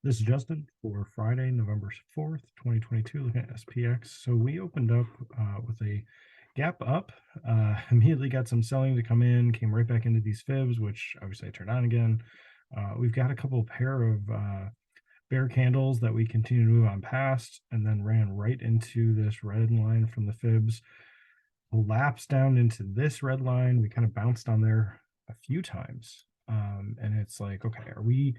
This is Justin for Friday, November 4th, 2022, looking at SPX. So we opened up with a gap up, immediately got some selling to come in, came right back into these fibs, which obviously I turned on again. We've got a couple pair of bear candles that we continue to move on past, and then ran right into this red line from the fibs, collapsed down into this red line. We kind of bounced on there a few times. And it's like, okay, are we,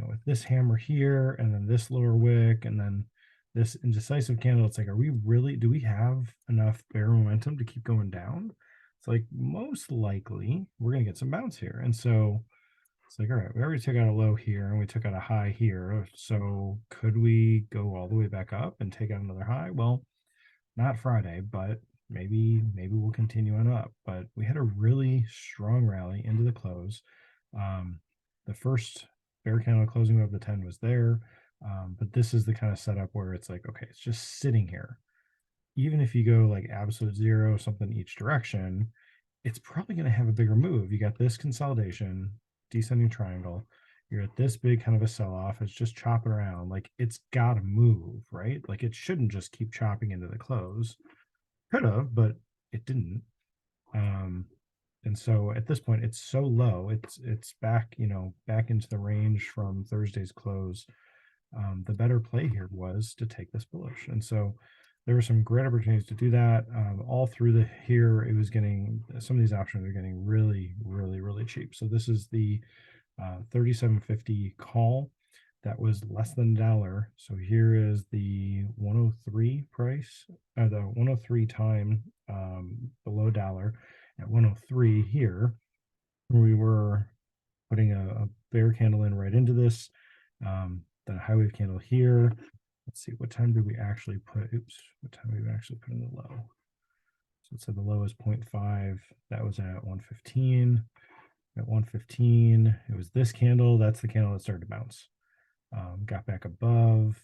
with this hammer here and then this lower wick and then this indecisive candle, it's like, do we have enough bear momentum to keep going down? It's like, most likely we're going to get some bounce here. And so it's like, all right, we already took out a low here and we took out a high here. So could we go all the way back up and take out another high? Well, not Friday, but maybe we'll continue on up. But we had a really strong rally into the close. The first bear candle closing of the 10 was there, but this is the kind of setup where it's like, okay, it's just sitting here. Even if you go like absolute zero, something each direction, it's probably going to have a bigger move. You got this consolidation, descending triangle. You're at this big kind of a sell-off. It's just chopping around. Like, it's got to move, right? Like, it shouldn't just keep chopping into the close. Could have, but it didn't. And so at this point, it's so low. It's back, back into the range from Thursday's close. The better play here was to take this bullish. And so there were some great opportunities to do that. All through the here, it was getting, some of these options are getting really, really, really cheap. So this is the 37.50 call that was less than $1. So here is the 103 price, the 103 time below $1 at 103 here. We were putting a bear candle in right into this, then a high wave candle here. Let's see, what time did we actually put, what time did we actually put in the low? So it said the low is 0.5. That was at 115. At 115, it was this candle. That's the candle that started to bounce. Got back above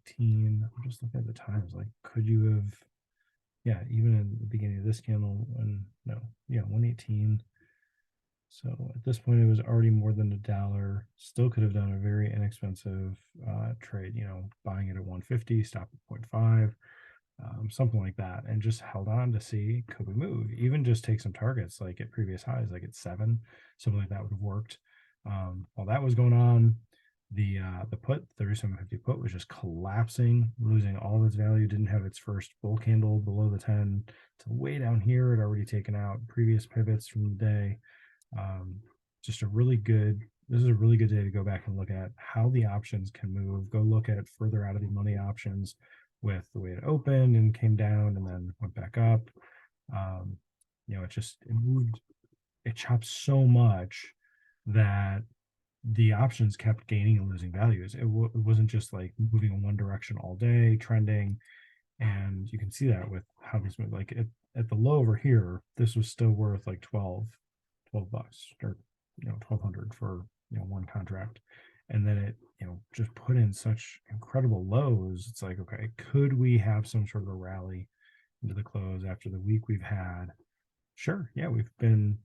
18. I'm just looking at the times. Like, could you have, yeah, even in the beginning of this candle, and no, yeah, 118. So at this point, it was already more than $1. Still could have done a very inexpensive trade, buying it at 150, stop at 0.5, something like that, and just held on to see, could we move? Even just take some targets like at previous highs, like at 7, something like that would have worked. While that was going on, the put 37.50 put was just collapsing, losing all of its value. Didn't have its first bull candle below the 10 to way down here. It already taken out previous pivots from the day. Just a really good, this is a really good day to go back and look at how the options can move. Go look at further out of the money options with the way it opened and came down and then went back up. It moved, it chopped so much that the options kept gaining and losing values. It wasn't just like moving in one direction all day, trending. And you can see that with how these move. Like at the low over here, this was still worth like 12 bucks or 1200 for one contract. And then it just put in such incredible lows. It's like, okay, could we have some sort of a rally into the close after the week we've had? Sure, yeah, we've been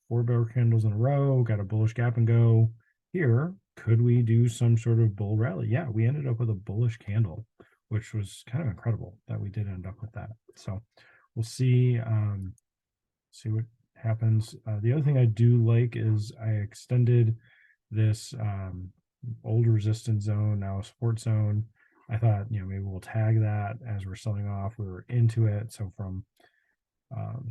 4 bear candles in a row, got a bullish gap and go here. Could we do some sort of bull rally? Yeah, we ended up with a bullish candle, which was kind of incredible that we did end up with that. So we'll see what happens. The other thing I do like is I extended this old resistance zone, now a support zone. I thought, maybe we'll tag that as we're selling off. We were into it. So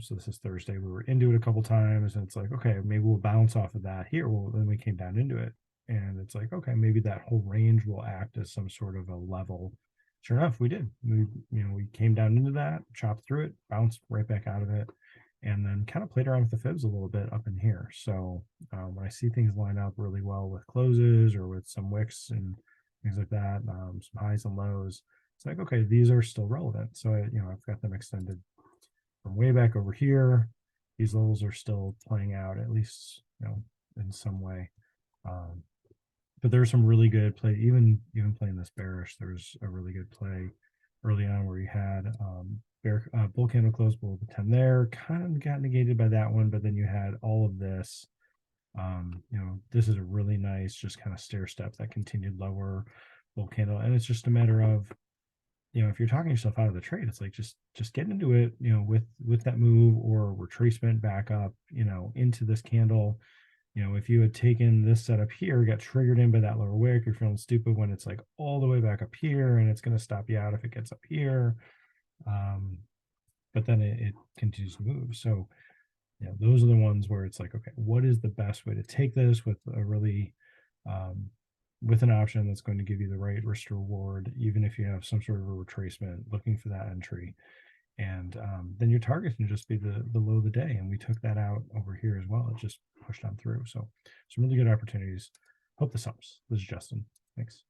so this is Thursday, we were into it a couple times, and it's like, okay, maybe we'll bounce off of that here. Well, then we came down into it, and it's like, okay, maybe that whole range will act as some sort of a level. Sure enough, we did. We came down into that, chopped through it, bounced right back out of it, and then kind of played around with the fibs a little bit up in here. So when I see things line up really well with closes or with some wicks and things like that, some highs and lows, it's like, okay, these are still relevant. So I've got them extended from way back over here. These levels are still playing out, at least in some way. But there's some really good play, even playing this bearish. There's a really good play early on where you had bull candle close below the 10 there, kind of got negated by that one, but then you had all of this This is a really nice, just kind of stair step that continued lower little candle. And it's just a matter of, if you're talking yourself out of the trade, it's like just get into it, with that move or retracement back up, into this candle. If you had taken this setup here, got triggered in by that lower wick, you're feeling stupid when it's like all the way back up here, and it's going to stop you out if it gets up here. But then it continues to move. So, those are the ones where it's like, okay, what is the best way to take this with a really, um, with an option that's going to give you the right risk to reward, even if you have some sort of a retracement looking for that entry. And then your target can just be the low of the day. And we took that out over here as well. It just pushed on through. So some really good opportunities. Hope this helps. This is Justin. Thanks.